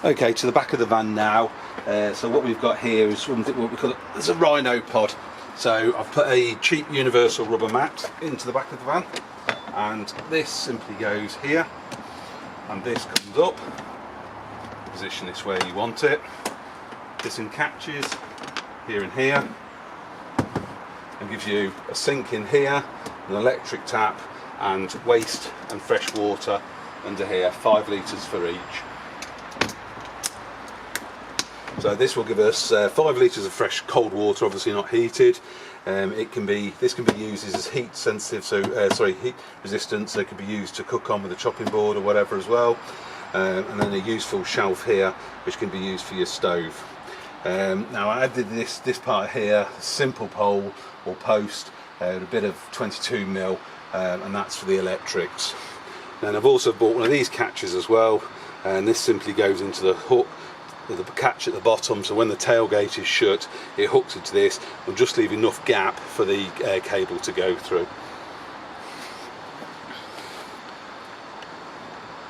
Okay, to the back of the van now. So what we've got here is what we call it's a Rhino-Pod. So I've put a cheap universal rubber mat into the back of the van, and this simply goes here, and this comes up. Position this where you want it. This catches here and here, and gives you a sink in here, an electric tap, and waste and fresh water under here, 5 litres for each. So this will give us 5 litres of fresh cold water, obviously not heated. This can be used as heat sensitive, so heat resistant, so it can be used to cook on with a chopping board or whatever as well. And then a useful shelf here, which can be used for your stove. Now I added this part here, simple pole or post, with a bit of 22mm, and that's for the electrics. And I've also bought one of these catches as well, and this simply goes into the hook with a catch at the bottom, so when the tailgate is shut it hooks into this and just leave enough gap for the cable to go through.